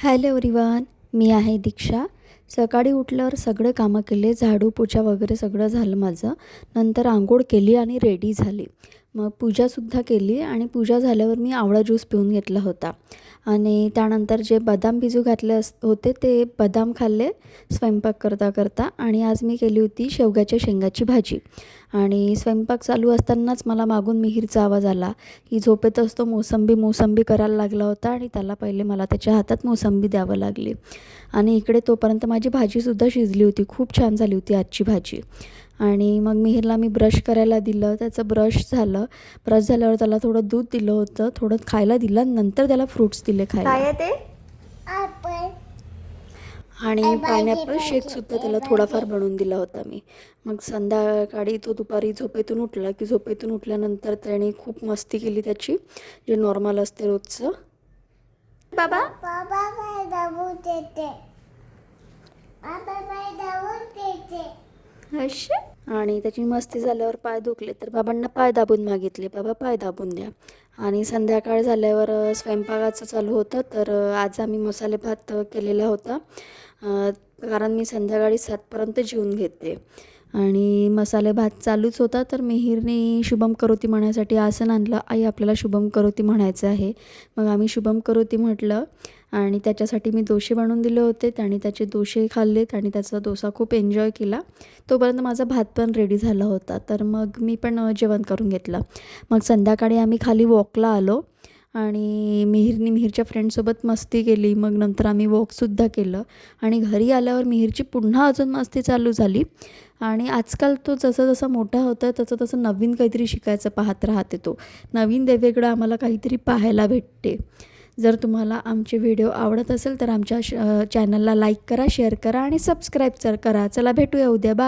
Hello everyone, मी आहे दीक्षा. सकाळी उठल्यावर सगळे कामं केले, झाडू पोछा वगैरे सगळं झालं माझं. नंतर अंघोळ केली आणि रेडी झाली. मग पूजासुद्धा केली आणि पूजा झाल्यावर मी आवळा ज्यूस पिऊन घेतला होता आणि त्यानंतर जे बदाम भिजू घातले होते ते बदाम खाल्ले स्वयंपाक करता करता. आणि आज मी केली होती शेवग्याच्या शेंगाची भाजी. आणि स्वयंपाक चालू असतानाच मला मागून मिहीरचा आवाज आला की झोपेतच तो मोसंबी करायला लागला होता आणि त्याला पहिले मला त्याच्या हातात मोसंबी द्यावं लागली. आणि इकडे तोपर्यंत माझी भाजीसुद्धा शिजली होती. खूप छान झाली होती आजची भाजी. आणि मग मिहीरला मी ब्रश करायला दिलं, त्याचं ब्रश झालं. ब्रश झाल्यावर त्याला थोडं दूध दिलं होतं, थोडं खायला दिलं, नंतर त्याला फ्रूट्स दिले खायला. काय आहे ते? आणि पायनॅपल शेकसुद्धा त्याला थोडाफार बनवून दिला होता मी. मग संध्याकाळी तो दुपारी झोपेतून उठला की झोपेतून उठल्यानंतर त्याने खूप मस्ती केली त्याची, जे नॉर्मल असते रोजचं. बाबा अशा. आणि त्याची मस्ती झाल्यावर पाय दुखले तर बाबांना पाय दाबून मागितले, बाबा पाय दाबून द्या. आणि संध्याकाळ झाल्यावर स्वयंपाकाचं चालू होतं. तर आज आम्ही मसाले भात केलेला होता, कारण मी संध्याकाळी 7पर्यंत जेवून घेते. आणि मसाले भात चालूच होता तर मिहीरने शुभम करोती म्हणण्यासाठी आसन आणलं. आई आपल्याला शुभम करोती म्हणायचं आहे. मग आम्ही शुभम करोती म्हटलं आणि त्याच्यासाठी मी डोसे बनवून दिले होते. त्याने त्याचे डोसे खाल्लेत आणि त्याचा डोसा खूप एन्जॉय केला. तोपर्यंत माझा भात पण रेडी झाला होता. तर मग मी पण जेवण करून घेतलं. मग संध्याकाळी आम्ही खाली वॉकला आलो आणि मिहीरच्या फ्रेंडसोबत मस्ती केली. मग नंतर आम्ही वॉकसुद्धा केलं आणि घरी आल्यावर मिहीरची पुन्हा अजून मस्ती चालू झाली. आणि आजकाल तो जसं मोठा होतं तसं नवीन काहीतरी शिकायचं पाहत राहते. तो नवीन वेगवेगळं आम्हाला काहीतरी पाहायला भेटते. जर तुम्हाला आमचे व्हिडिओ आवडत असेल तर आमच्या चॅनलला लाईक करा, शेअर करा आणि सबस्क्राईब करा. चला भेटूया उद्या. बाय.